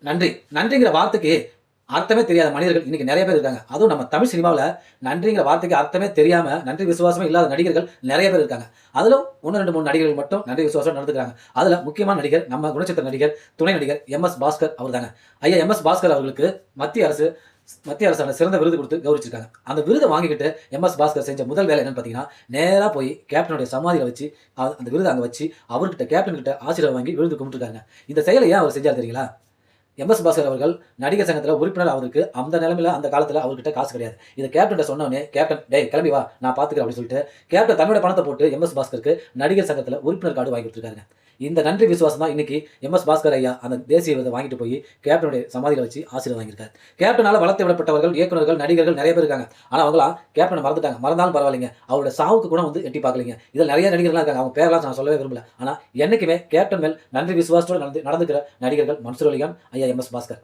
நன்றி. நன்றிங்கிற வார்த்தைக்கு அர்த்தமே தெரியாத மனிதர்கள் இன்னைக்கு நெறைய பேர் இருக்காங்க. அதுவும் நம்ம தமிழ் சினிமாவுல நன்றிங்கிற வார்த்தைக்கு அர்த்தமே தெரியாம, நன்றி விசுவாசமே இல்லாத நடிகர்கள் நெறைய பேர் இருக்காங்க. அதிலும் 1, 2, 3 நடிகர்கள் மட்டும் நன்றி விசுவாசம் நடந்துக்கிறாங்க. அதுல முக்கியமான நடிகர், நம்ம குணச்சித்திர நடிகர், துணை நடிகர் எம்.எஸ். பாஸ்கர் அவர்தாங்க. ஐயா எம்.எஸ். பாஸ்கர் அவர்களுக்கு மத்திய அரசான சிறந்த விருது குடுத்து கௌரவிச்சிருக்காங்க. அந்த விருத வாங்கிக்கிட்டு எம்.எஸ். பாஸ்கர் செஞ்ச முதல் வேலை என்னன்னு பார்த்தீங்கன்னா, நேரா போய் கேப்டனுடைய சமாதியில வச்சு, அந்த விருத அங்க வச்சு, அவர்கிட்ட கேப்டன் கிட்ட ஆசீர்வாதம் வாங்கி விழுந்து கும்பிட்டுருக்காங்க. இந்த செயல ஏன் அவர் செஞ்சாரு தெரியுங்களா? எம்.எஸ். பாஸ்கர் அவர்கள் நடிகர் சங்கத்துல உறுப்பினர் ஆவதற்கு அந்த நிலைமையில அந்த காலத்துல அவர்கிட்ட காசு கிடையாது. இத கேப்டன்ட்ட சொன்ன உடனே, "கேப்டன் டேய் கிளம்பி வா, நான் பார்த்துக்கிறேன்" அப்படின்னு சொல்லிட்டு, கேப்டன் தன்னுடைய பணத்த போட்டு எம்.எஸ். பாஸ்கருக்கு நடிகர் சங்கத்துல உறுப்பினர் கார்டு வாங்கி குடுத்துருக்காருங்க. இந்த நன்றி விசுவாசம் தான் இன்னைக்கு எம்.எஸ். பாஸ்கர் ஐயா அந்த தேசிய விருத வாங்கிட்டு போய் கேப்டனுடைய சமாதியில வச்சு ஆசீர்வாதம் வாங்கியிருக்காரு. கேப்டனால வளர்த்து விடப்பட்டவர்கள், இயக்குனர்கள், நடிகர்கள் நெறைய பேர் இருக்காங்க. ஆனா அவங்கலாம் கேப்டன மறந்துட்டாங்க. மறந்தாலும் பரவாயில்லைங்க. அவருடைய சாவுக்கு கூட வந்து எட்டி பார்க்கலைங்க. இதுல நெறைய நடிகர்கள்லாம் இருக்காங்க. அவங்க பேரெல்லாம் நான் சொல்லவே விரும்பல. ஆனா என்னைக்குமே கேப்டன் மேல் நன்றி விசுவாசத்தோட நடந்துக்கிற நடிகர்கள் மன்சூர் அலிகான், ஐயா எம்.எஸ். பாஸ்கர்.